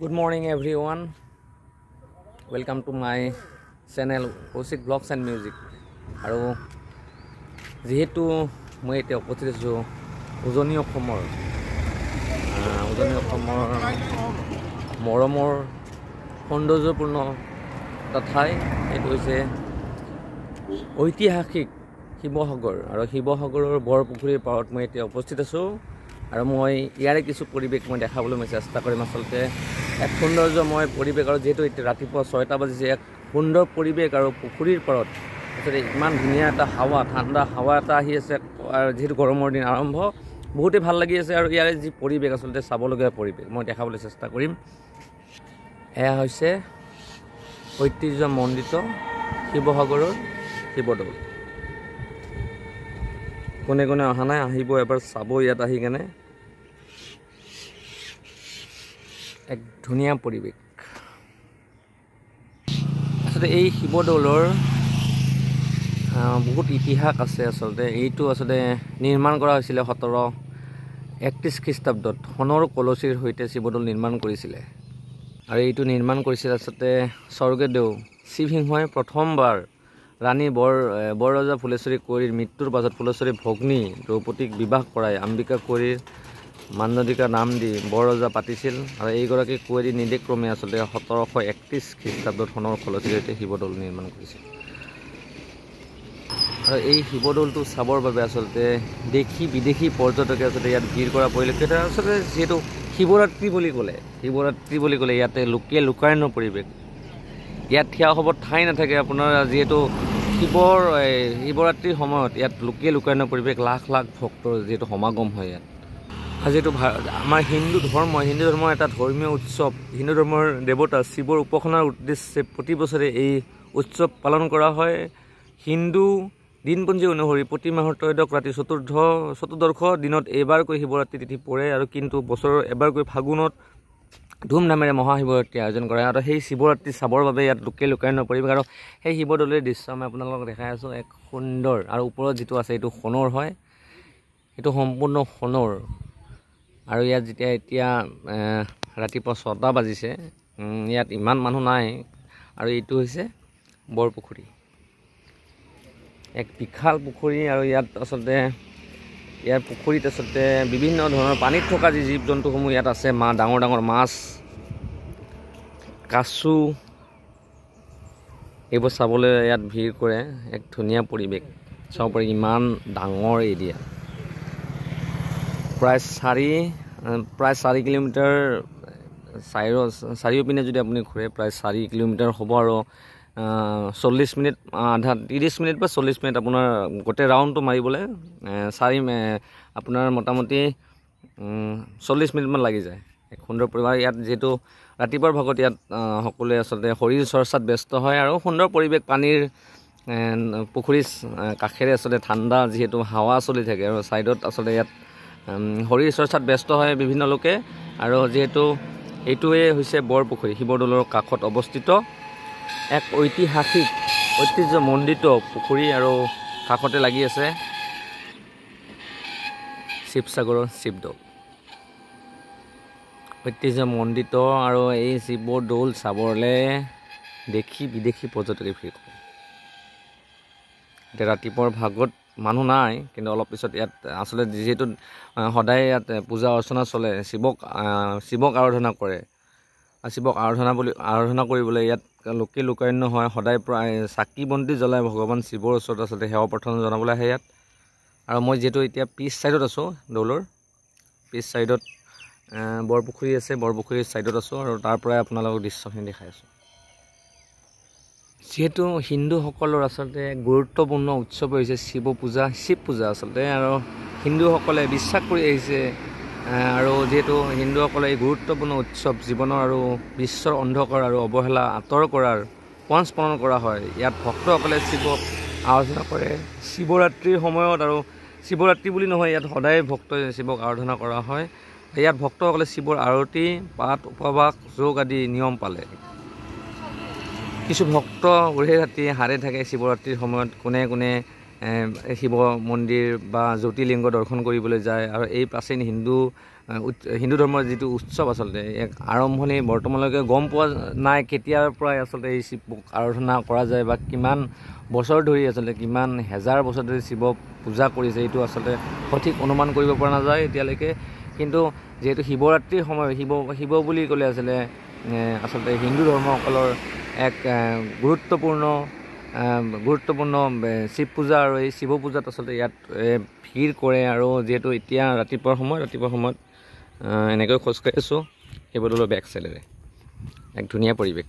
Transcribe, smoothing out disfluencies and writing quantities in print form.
Good morning everyone. Welcome to my channel Kaushik Vlogs and Music. আৰু যেহেতু মই এতিয়া উপস্থিত আছো উজনি অসমৰ মৰমৰ সৌন্দৰ্যপূৰ্ণ এটা ঠাই এইটো হৈছে ঐতিহাসিক শিৱসাগৰ আৰু শিৱসাগৰৰ বৰপুখুৰীৰ পাৰত মই এতিয়া উপস্থিত আছো আৰু মই ইয়াৰে কিছু পৰিৱেশ মই দেখাবলৈ মই চেষ্টা কৰিম আচলতে এক সৌন্দৰ্যময় পৰিৱেশ আৰু যেহেতু এতিয়া ৰাতিপুৱা 6টা বাজিছে এক সুন্দৰ পৰিৱেশ আৰু পুখুৰীৰ পাৰত আচলতে ইমান ধুনীয়া এটা হাৱা ঠাণ্ডা হাৱা এটা আহি আছে আৰু যেহেতু গৰমৰ দিন আৰম্ভ বহুতেই ভাল লাগি আছে আৰু ইয়াৰে যি পৰিৱেশ আচলতে চাবলগীয়া পৰিৱেশ মই দেখাবলৈ চেষ্টা কৰিম এয়া হৈছে ঐতিহ্যমণ্ডিত শিৱসাগৰৰ শিৱদৌল কোনে কোনে অহা নাই আহিব এবাৰ চাব ইয়াত আহি কেনে এক ধুনীয়া পৰিৱেশ আচলতে এই শিৱদৌলৰ বহুত ইতিহাস আছে আচলতে এইটো আচলতে নিৰ্মাণ কৰা হৈছিলে 1731 খ্ৰীষ্টাব্দত সোণৰ কলচীৰ সৈতে শিৱদৌল নিৰ্মাণ কৰিছিলে আৰু এইটো নিৰ্মাণ কৰিছিল আচলতে স্বৰ্গদেউ শিৱসিংহই প্ৰথমবাৰ ৰাণী বৰৰজা ফুলেশ্বৰী কোঁৱৰীৰ মৃত্যুৰ পাছত ফুলেশ্বৰী ভগ্নী দ্ৰৌপদীক বিবাহ কৰাই অম্বিকা কোঁৱৰীৰ মাণ্ডলিকা নাম দি বৰৰজা পাতিছিল আৰু এইগৰাকী কোঁৱৰী নিৰ্দেশক্ৰমে আচলতে 1731 খ্ৰীষ্টাব্দত সোণৰ কলচীৰ সৈতে শিৱদৌল নিৰ্মাণ কৰিছিল আৰু এই শিৱদৌলটো চাবৰ বাবে আচলতে দেশী বিদেশী পৰ্যটকে আচলতে ইয়াত ভিৰ কৰা পৰিলক্ষিত আচলতে যিহেতু শিৱৰাত্ৰি বুলি ক'লে ইয়াতে লোকাৰণ্য পৰিৱেশ ইয়াত থিয় হ'বৰ ঠাই নাথাকে আপোনাৰ যিহেতু শিৱৰাত্ৰিৰ সময়ত ইয়াত লোকাৰণ্য পৰিৱেশ লাখ লাখ ভক্তৰ যিহেতু সমাগম হয় ইয়াত আৰু যিহেতু আমাৰ হিন্দু ধৰ্মৰ এটা ধৰ্মীয় উৎসৱ হিন্দু ধৰ্মৰ দেৱতা শিৱৰ উপাসনাৰ উদ্দেশ্যে প্ৰতি বছৰে এই উৎসৱ পালন কৰা হয় হিন্দু দিনপঞ্জী অনুসৰি প্ৰতি মাহৰ ত্ৰয়োদশ ৰাতি চতুৰ্দশ দিনত এবাৰকৈ শিৱৰাত্ৰি তিথি পৰে আৰু কিন্তু বছৰৰ এবাৰকৈ ফাগুনত ধুমধামেৰে মহাশিৱৰাত্ৰি আয়োজন কৰা আৰু সেই শিৱৰাত্ৰি চাবৰ বাবে ইয়াত লোকাৰণ্য পৰিৱেশ আৰু সেই শিৱদৌলৰ দৃশ্য মই আপোনালোকক দেখাই আছোঁ এক সুন্দৰ আৰু ওপৰত যিটো আছে এইটো সোণৰ হয় এইটো সম্পূৰ্ণ সোণৰ আৰু ইয়াত এতিয়া ৰাতিপুৱা 6টা বাজিছে ইয়াত ইমান মানুহ নাই আৰু এইটো হৈছে বৰপুখুৰী এক বিশাল পুখুৰী আৰু ইয়াত আচলতে ইয়াৰ পুখুৰীত আচলতে বিভিন্ন ধৰণৰ পানীত থকা যি জীৱ জন্তুসমূহ ইয়াত আছে ডাঙৰ ডাঙৰ মাছ কাছু এইবোৰ চাবলৈ ইয়াত ভিৰ কৰে এক ধুনীয়া পৰিৱেশ চাব পাৰি ইমান ডাঙৰ এৰিয়া প্ৰায় 4 কিলোমিটাৰ চাৰিওপিনে যদি আপুনি ঘূৰে প্ৰায় 4 কিলোমিটাৰ হ'ব আৰু 40 মিনিট 30 মিনিট বা 40 মিনিট আপোনাৰ গোটেই ৰাউণ্ডটো মাৰিবলৈ আপোনাৰ মোটামুটি 40 মিনিটমান লাগি যায় এক সুন্দৰ পৰিৱেশ ইয়াত যিহেতু ৰাতিপুৱাৰ ভাগত ইয়াত সকলোৱে আচলতে শৰীৰ চৰ্চাত ব্যস্ত হয় আৰু সুন্দৰ পৰিৱেশ পানীৰ পুখুৰীৰ কাষেৰে আচলতে ঠাণ্ডা যিহেতু হাৱা চলি থাকে আৰু ছাইডত আচলতে ইয়াত শৰীৰ চৰ্চাত ব্যস্ত হয় বিভিন্ন লোকে আৰু যিহেতু এইটোৱে হৈছে বৰপুখুৰী শিৱদৌলৰ কাষত অৱস্থিত এক ঐতিহ্যমণ্ডিত পুখুৰী আৰু কাষতে লাগি আছে শিৱসাগৰৰ শিৱদৌল ঐতিহ্যমণ্ডিত আৰু এই শিৱদৌল চাবলৈ দেশী বিদেশী পৰ্যটকে ভিৰ কৰে এতিয়া ৰাতিপুৱাৰ ভাগত মানুহ নাই কিন্তু অলপ পিছত ইয়াত আচলতে যিহেতু সদায় ইয়াত পূজা অৰ্চনা চলে শিৱক আৰাধনা কৰে আৰু শিৱক আৰাধনা কৰিবলৈ ইয়াত লোকাৰণ্য হয় সদায় প্ৰায় চাকি বন্তি জ্বলাই ভগৱান শিৱৰ ওচৰত আচলতে সেৱা প্ৰাৰ্থনা জনাবলৈ আহে ইয়াত আৰু মই যিহেতু এতিয়া পিছ ছাইডত আছোঁ দৌলৰ পিছ ছাইডত বৰপুখুৰী আছে বৰপুখুৰীৰ ছাইডত আছোঁ আৰু তাৰ পৰাই আপোনালোকক দৃশ্যখিনি দেখাই আছোঁ যিহেতু হিন্দুসকলৰ আচলতে গুৰুত্বপূৰ্ণ উৎসৱ হৈছে শিৱ পূজা আচলতে আৰু হিন্দুসকলে বিশ্বাস কৰি আহিছে আৰু যিহেতু হিন্দুসকলে এই গুৰুত্বপূৰ্ণ উৎসৱ জীৱনৰ আৰু বিশ্বৰ অন্ধকাৰ আৰু অৱহেলা আঁতৰ কৰাৰ সংস্মৰণ কৰা হয় ইয়াত ভক্তসকলে শিৱক আৰাধনা কৰে শিৱৰাত্ৰিৰ সময়ত আৰু শিৱৰাত্ৰি বুলি নহয় ইয়াত সদায় ভক্তই শিৱক আৰাধনা কৰা হয় ইয়াত ভক্তসকলে শিৱৰ আৰতি পাঠ উপবাস যোগ আদি নিয়ম পালে কিছু ভক্ত উৰে ৰাতি হাৰে থাকে শিৱৰাত্ৰিৰ সময়ত কোনে শিৱ মন্দিৰ বা জ্যোতিলিংগ দৰ্শন কৰিবলৈ যায় আৰু এই প্ৰাচীন হিন্দু হিন্দু ধৰ্মৰ যিটো উৎসৱ আচলতে এক আৰম্ভণি বৰ্তমানলৈকে গম পোৱা নাই কেতিয়াৰ পৰাই আচলতে এই শিৱক আৰাধনা কৰা যায় বা কিমান বছৰ ধৰি আচলতে কিমান হেজাৰ বছৰ ধৰি শিৱক পূজা কৰিছে এইটো আচলতে সঠিক অনুমান কৰিব পৰা নাযায় এতিয়ালৈকে। কিন্তু যিহেতু শিৱৰাত্ৰিৰ সময় শিৱ বুলি ক'লে আচলতে হিন্দু ধৰ্মসকলৰ এক গুৰুত্বপূৰ্ণ শিৱ পূজা আৰু এই শিৱ পূজাত আচলতে ইয়াত ভিৰ কৰে। আৰু যিহেতু এতিয়া ৰাতিপুৱাৰ সময়ত এনেকৈ খোজকাঢ়ি আছোঁ শিৱদৌলৰ বেক চাইডেৰে, এক ধুনীয়া পৰিৱেশ।